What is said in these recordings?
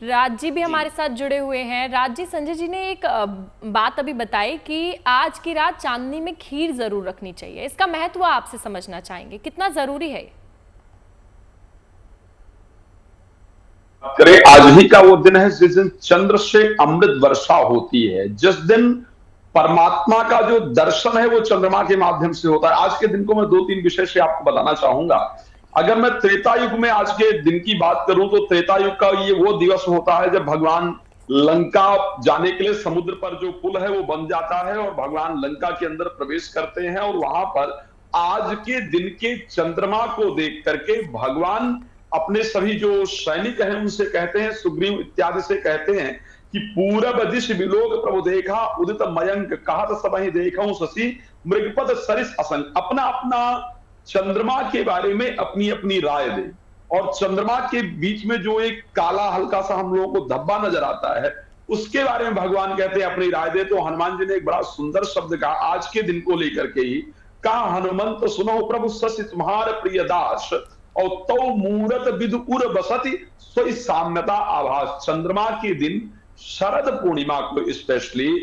राज जी भी जी। हमारे साथ जुड़े हुए हैं। राज जी, संजय जी ने एक बात अभी बताई कि आज की रात चांदनी में खीर जरूर रखनी चाहिए। इसका महत्व आपसे समझना चाहेंगे, कितना जरूरी है ये? करे आज ही का वो दिन है जिस दिन चंद्र से अमृत वर्षा होती है, जिस दिन परमात्मा का जो दर्शन है वो चंद्रमा के माध्यम से होता है। आज के दिन को मैं दो तीन विषय से आपको बताना चाहूंगा। अगर मैं त्रेता युग में आज के दिन की बात करूं तो त्रेता युग का ये वो दिवस होता है जब भगवान लंका जाने के लिए समुद्र पर जो पुल है वो बन जाता है और भगवान लंका के अंदर प्रवेश करते हैं और वहां पर आज के दिन के चंद्रमा को देख करके भगवान अपने सभी जो सैनिक हैं उनसे कहते हैं, सुग्रीव इत्यादि से कहते हैं कि पूरब दिश विलोक प्रभु देखा उदित मयंक कहत सबहि देखऊं शशि मृगपद सरिस असंग। अपना अपना चंद्रमा के बारे में अपनी अपनी राय दे। और चंद्रमा के बीच में जो एक काला हल्का सा हम लोगों को धब्बा नजर आता है उसके बारे में भगवान कहते हैं अपनी राय दे। तो हनुमान जी ने एक बड़ा सुंदर शब्द कहा आज के दिन को लेकर के ही, कहा हनुमंत सुनो प्रभु शशि तुम्हार प्रिय दास और तो मूरत विद उर बसति सोई साम्यता आभास। चंद्रमा के दिन शरद पूर्णिमा को स्पेशली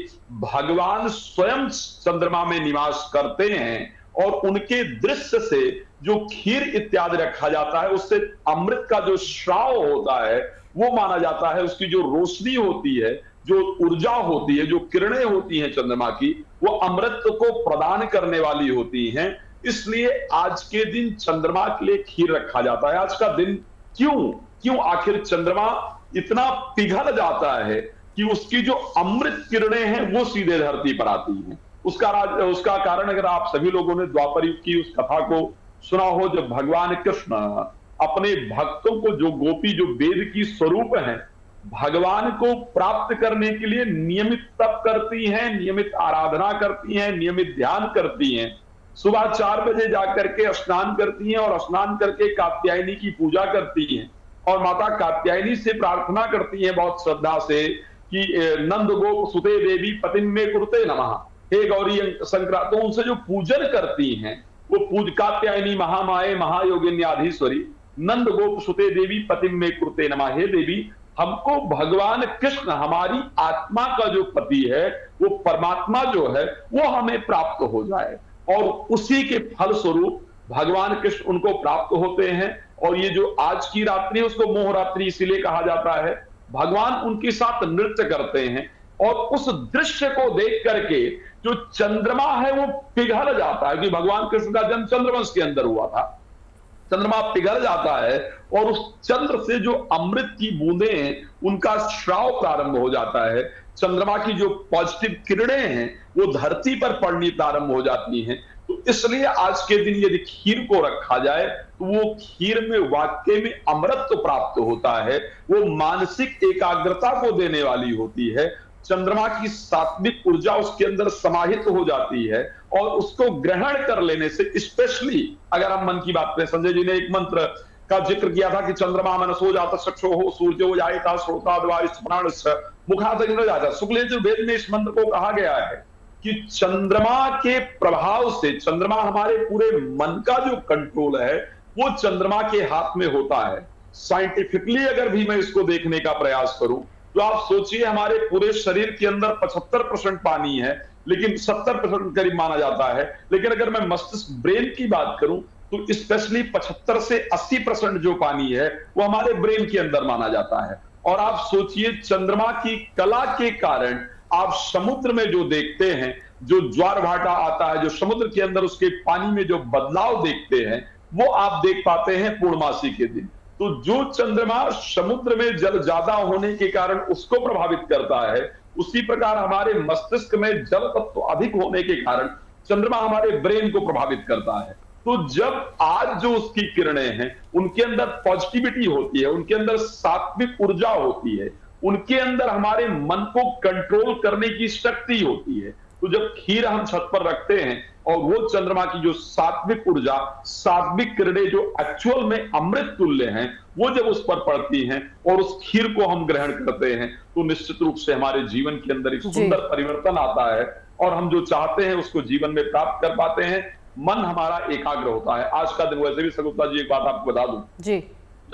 भगवान स्वयं चंद्रमा में निवास करते हैं और उनके दृश्य से जो खीर इत्यादि रखा जाता है उससे अमृत का जो श्राव होता है वो माना जाता है। उसकी जो रोशनी होती है, जो ऊर्जा होती है, जो किरणें होती हैं चंद्रमा की, वो अमृत को प्रदान करने वाली होती हैं। इसलिए आज के दिन चंद्रमा के लिए खीर रखा जाता है। आज का दिन क्यों क्यों आखिर चंद्रमा इतना पिघल जाता है कि उसकी जो अमृत किरणें हैं वो सीधे धरती पर आती हैं। उसका कारण अगर आप सभी लोगों ने द्वापर युग की उस कथा को सुना हो, जब भगवान कृष्ण अपने भक्तों को, जो गोपी जो वेद की स्वरूप है, भगवान को प्राप्त करने के लिए नियमित तप करती हैं, नियमित आराधना करती हैं, नियमित ध्यान करती हैं। सुबह 4 बजे जाकर के स्नान करती हैं और स्नान करके कात्यायनी की पूजा करती हैं और माता कात्यायनी से प्रार्थना करती हैं बहुत श्रद्धा से कि नंद गोप सुते देवी पतिम में कुरुते नमः, हे गौरी शंकरा। तो उनसे जो पूजन करती हैं वो पूज कात्यायनी महामाये महायोगिन्याधीश्वरी नंद गोप सुते देवी पतिम में कुरुते नमः। हे देवी, हमको भगवान कृष्ण, हमारी आत्मा का जो पति है, वो परमात्मा जो है वो हमें प्राप्त हो जाए। और उसी के फल स्वरूप भगवान कृष्ण उनको प्राप्त होते हैं। और ये जो आज की रात्रि है उसको मोह रात्रि इसीलिए कहा जाता है। भगवान उनके साथ नृत्य करते हैं और उस दृश्य को देख करके जो चंद्रमा है वो पिघल जाता है, कि भगवान कृष्ण का जन्म चंद्रवंश के अंदर हुआ था। चंद्रमा पिघल जाता है और उस चंद्र से जो अमृत की बूंदें उनका श्राव प्रारंभ हो जाता है। चंद्रमा की जो पॉजिटिव किरणें हैं वो धरती पर पड़नी प्रारंभ हो जाती हैं। तो इसलिए आज के दिन यदि खीर को रखा जाए तो वो खीर में वाकई में अमृत तो प्राप्त होता है, वो मानसिक एकाग्रता को देने वाली होती है। चंद्रमा की सात्विक ऊर्जा उसके अंदर समाहित हो जाती है और उसको ग्रहण कर लेने से, स्पेशली अगर हम मन की बात करें, संजय जी ने एक मंत्र का जिक्र किया था कि चंद्रमा मनसो जाता चक्षो हो सूर्यो जायता श्रोता प्राण मुखात जाता। शुक्ल यजुर्वेद में इस मंत्र को कहा गया है कि चंद्रमा के प्रभाव से, चंद्रमा हमारे पूरे मन का जो कंट्रोल है वो चंद्रमा के हाथ में होता है। साइंटिफिकली अगर भी मैं इसको देखने का प्रयास करूं तो आप सोचिए हमारे पूरे शरीर के अंदर 75% पानी है लेकिन 70% करीब माना जाता है। लेकिन अगर मैं मस्तिष्क ब्रेन की बात करूं तो स्पेशली 75 से 80% जो पानी है वो हमारे ब्रेन के अंदर माना जाता है। और आप सोचिए चंद्रमा की कला के कारण आप समुद्र में जो देखते हैं, जो ज्वार भाटा आता है, जो समुद्र के अंदर उसके पानी में जो बदलाव देखते हैं वो आप देख पाते हैं पूर्णमासी के दिन। तो जो चंद्रमा समुद्र में जल ज्यादा होने के कारण उसको प्रभावित करता है, उसी प्रकार हमारे मस्तिष्क में जल तत्व अधिक होने के कारण चंद्रमा हमारे ब्रेन को प्रभावित करता है। तो जब आज जो उसकी किरणें हैं उनके अंदर पॉजिटिविटी होती है, उनके अंदर सात्विक ऊर्जा होती है, उनके अंदर हमारे मन को कंट्रोल करने की शक्ति होती है। तो जब खीर हम छत पर रखते हैं और वो चंद्रमा की जो सात्विक ऊर्जा, सात्विक किरणें जो एक्चुअल में अमृत तुल्य हैं, वो जब उस पर पड़ती हैं और उस खीर को हम ग्रहण करते हैं तो निश्चित रूप से हमारे जीवन के अंदर एक जी। सुंदर परिवर्तन आता है और हम जो चाहते हैं उसको जीवन में प्राप्त कर पाते हैं। मन हमारा एकाग्र होता है। आज का दिन, वैसे भी सगुप्ता जी एक बात आपको बता दूं, जी।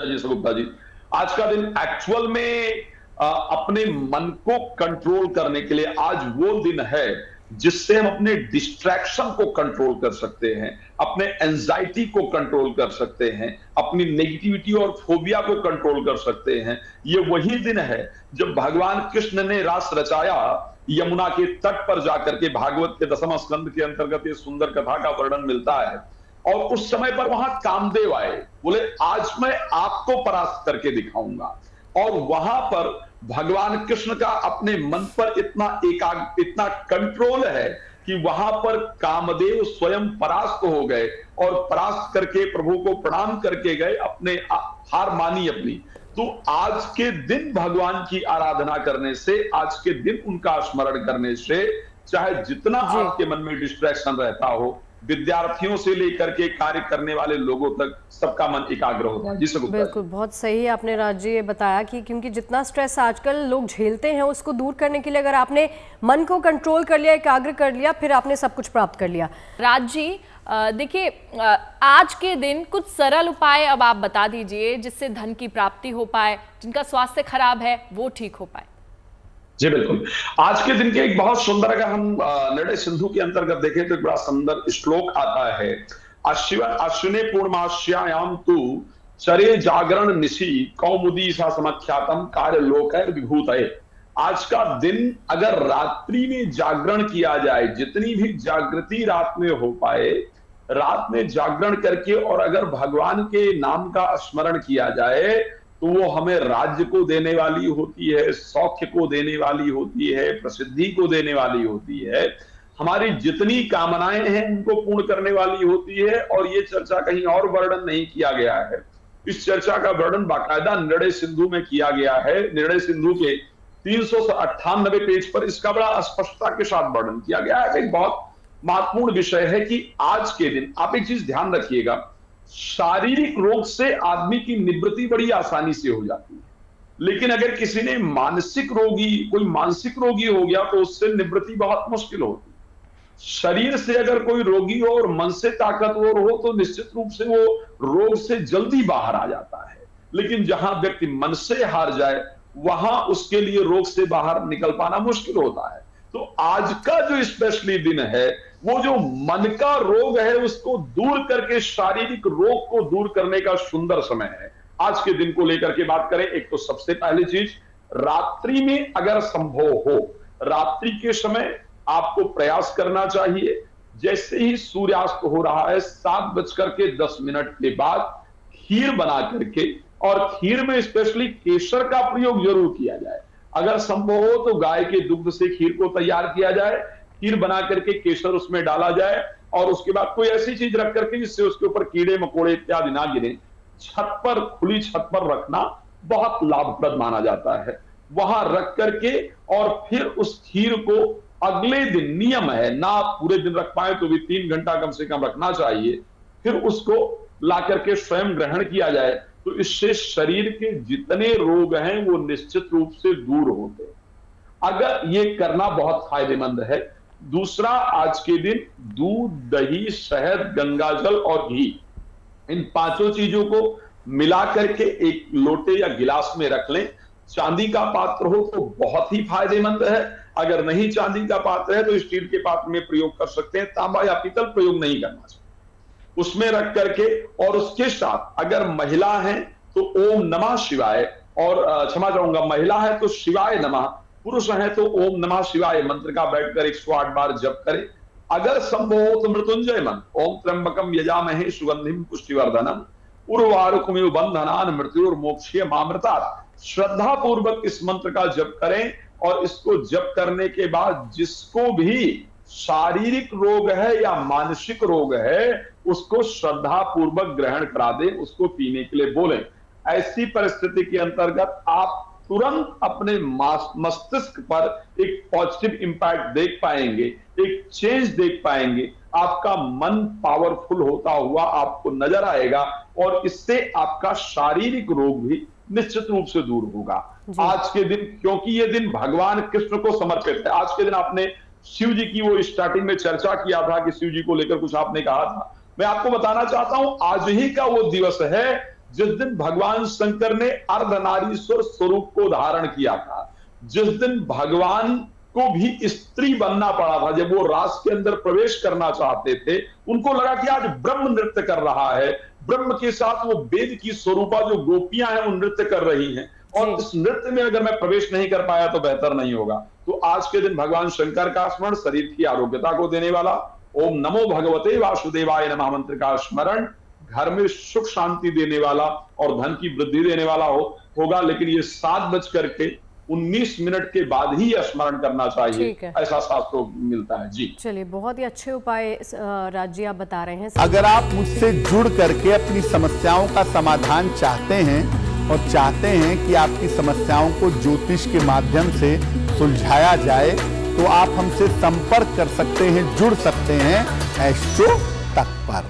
जी सगुप्ता जी, आज का दिन एक्चुअल में अपने मन को कंट्रोल करने के लिए आज वो दिन है जिससे हम अपने डिस्ट्रैक्शन को कंट्रोल कर सकते हैं, अपने एंजाइटी को कंट्रोल कर सकते हैं, अपनी नेगेटिविटी और फोबिया को कंट्रोल कर सकते हैं। ये वही दिन है जब भगवान कृष्ण ने रास रचाया, यमुना के तट पर जाकर के। भागवत के 10वें स्कंद के अंतर्गत ये सुंदर कथा का वर्णन मिलता है। और उस समय पर वहां कामदेव आए, बोले आज मैं आपको परास्त करके दिखाऊंगा। और वहां पर भगवान कृष्ण का अपने मन पर इतना कंट्रोल है कि वहां पर कामदेव स्वयं परास्त हो गए और परास्त करके प्रभु को प्रणाम करके गए, अपने हार मानी अपनी। तो आज के दिन भगवान की आराधना करने से, आज के दिन उनका स्मरण करने से, चाहे जितना आपके मन में डिस्ट्रैक्शन रहता हो, विद्यार्थियों से लेकर के कार्य करने वाले लोगों तक सबका मन एकाग्र होता है। जी सर। बिल्कुल, बहुत सही आपने राज जी ये बताया कि क्योंकि जितना स्ट्रेस आजकल लोग झेलते हैं उसको दूर करने के लिए अगर आपने मन को कंट्रोल कर लिया, एकाग्र कर लिया, फिर आपने सब कुछ प्राप्त कर लिया। राज जी देखिए, आज के दिन कुछ सरल उपाय अब आप बता दीजिए जिससे धन की प्राप्ति हो पाए, जिनका स्वास्थ्य खराब है वो ठीक हो पाए। जी बिल्कुल। आज के दिन के एक बहुत सुंदर, अगर हम निर्णय सिंधु के अंतर्गत देखें तो एक बड़ा सुंदर श्लोक आता है। अश्विने पूर्णमास्यायाम तु चरे जागरण निशि कौमुदी सा समख्यातम कार्य लोकैर विभूतये। आज का दिन अगर रात्रि में जागरण किया जाए, जितनी भी जागृति रात में हो पाए, रात में जागरण करके और अगर भगवान के नाम का स्मरण किया जाए तो वो हमें राज्य को देने वाली होती है, सौख्य को देने वाली होती है, प्रसिद्धि को देने वाली होती है, हमारी जितनी कामनाएं हैं उनको पूर्ण करने वाली होती है। और ये चर्चा कहीं और वर्णन नहीं किया गया है, इस चर्चा का वर्णन बाकायदा निर्णय सिंधु में किया गया है। निर्णय सिंधु के 398 पेज पर इसका बड़ा स्पष्टता के साथ वर्णन किया गया है। एक बहुत महत्वपूर्ण विषय है कि आज के दिन आप एक चीज ध्यान रखिएगा, शारीरिक रोग से आदमी की निवृत्ति बड़ी आसानी से हो जाती है, लेकिन अगर किसी ने कोई मानसिक रोगी हो गया तो उससे निवृत्ति बहुत मुश्किल होती है। शरीर से अगर कोई रोगी हो और मन से ताकतवर हो तो निश्चित रूप से वो रोग से जल्दी बाहर आ जाता है, लेकिन जहां व्यक्ति मन से हार जाए वहां उसके लिए रोग से बाहर निकल पाना मुश्किल होता है। तो आज का जो स्पेशली दिन है, वो जो मन का रोग है उसको दूर करके शारीरिक रोग को दूर करने का सुंदर समय है। आज के दिन को लेकर के बात करें, एक तो सबसे पहली चीज, रात्रि में अगर संभव हो, रात्रि के समय आपको प्रयास करना चाहिए, जैसे ही सूर्यास्त हो रहा है 7:10 के बाद खीर बना करके, और खीर में स्पेशली केसर का प्रयोग जरूर किया जाए। अगर संभव हो तो गाय के दुग्ध से खीर को तैयार किया जाए, खीर बना करके केसर उसमें डाला जाए, और उसके बाद कोई ऐसी चीज रख करके जिससे उसके ऊपर कीड़े मकोड़े इत्यादि ना गिरे, छत पर, खुली छत पर रखना बहुत लाभप्रद माना जाता है। वहां रख करके और फिर उस खीर को अगले दिन, नियम है ना आप पूरे दिन रख पाए तो भी 3 घंटा कम से कम रखना चाहिए, फिर उसको ला करके स्वयं ग्रहण किया जाए, तो इससे शरीर के जितने रोग हैं वो निश्चित रूप से दूर होते हैं। अगर ये करना बहुत फायदेमंद है। दूसरा, आज के दिन दूध, दही, शहद, गंगाजल और घी, इन 5 चीजों को मिला करके एक लोटे या गिलास में रख लें। चांदी का पात्र हो तो बहुत ही फायदेमंद है, अगर नहीं चांदी का पात्र है तो स्टील के पात्र में प्रयोग कर सकते हैं, तांबा या पीतल प्रयोग नहीं करना चाहिए। उसमें रख करके, और उसके साथ अगर महिला है तो ओम नमः शिवाय, और क्षमा चाहूंगा, महिला है तो शिवाय नमः, पुरुष है तो ओम नमः शिवाय मंत्र का बैठकर 108 बार जप करें। अगर संभव हो तो मृत्युंजय मंत्र, ओम त्र्यंबकम यजामहे सुगंधिम पुष्टिवर्धनम उर्वारुकमिव बंधनान मृत्युर्मोक्षयमामृतात्, श्रद्धा पूर्वक इस मंत्र का जप करें। और इसको जप करने के बाद जिसको भी शारीरिक रोग है या मानसिक रोग है उसको श्रद्धा पूर्वक ग्रहण करा दें, उसको पीने के लिए बोलें। ऐसी परिस्थिति के अंतर्गत आप तुरंत अपने मस्तिष्क पर एक पॉजिटिव इंपैक्ट देख पाएंगे, एक चेंज देख पाएंगे, आपका मन पावरफुल होता हुआ आपको नजर आएगा, और इससे आपका शारीरिक रोग भी निश्चित रूप से दूर होगा। आज के दिन, क्योंकि ये दिन भगवान कृष्ण को समर्पित है, आज के दिन आपने शिव जी की वो स्टार्टिंग में चर्चा किया था कि शिव जी को लेकर कुछ आपने कहा था, मैं आपको बताना चाहता हूं आज ही का वो दिवस है जिस दिन भगवान शंकर ने अर्धनारीश्वर स्वरूप को धारण किया था, जिस दिन भगवान को भी स्त्री बनना पड़ा था, जब वो रास के अंदर प्रवेश करना चाहते थे, उनको लगा कि आज ब्रह्म नृत्य कर रहा है, ब्रह्म के साथ वो वेद की स्वरूपा जो गोपियां हैं वो नृत्य कर रही हैं, और इस नृत्य में अगर मैं प्रवेश नहीं कर पाया तो बेहतर नहीं होगा। तो आज के दिन भगवान शंकर का स्मरण, शरीर की आरोग्यता को देने वाला ओम नमो भगवते वासुदेवाय नमः मंत्र का स्मरण घर में सुख शांति देने वाला और धन की वृद्धि देने वाला होगा। लेकिन ये 7:19 के बाद ही यह स्मरण करना चाहिए, ऐसा शास्त्रों मिलता है। जी चलिए, बहुत ही अच्छे उपाय राज जी आप बता रहे हैं। अगर आप मुझसे जुड़ करके अपनी समस्याओं का समाधान चाहते हैं और चाहते हैं कि आपकी समस्याओं को ज्योतिष के माध्यम से सुलझाया जाए, तो आप हमसे संपर्क कर सकते हैं, जुड़ सकते हैं एस्ट्रो तक पर।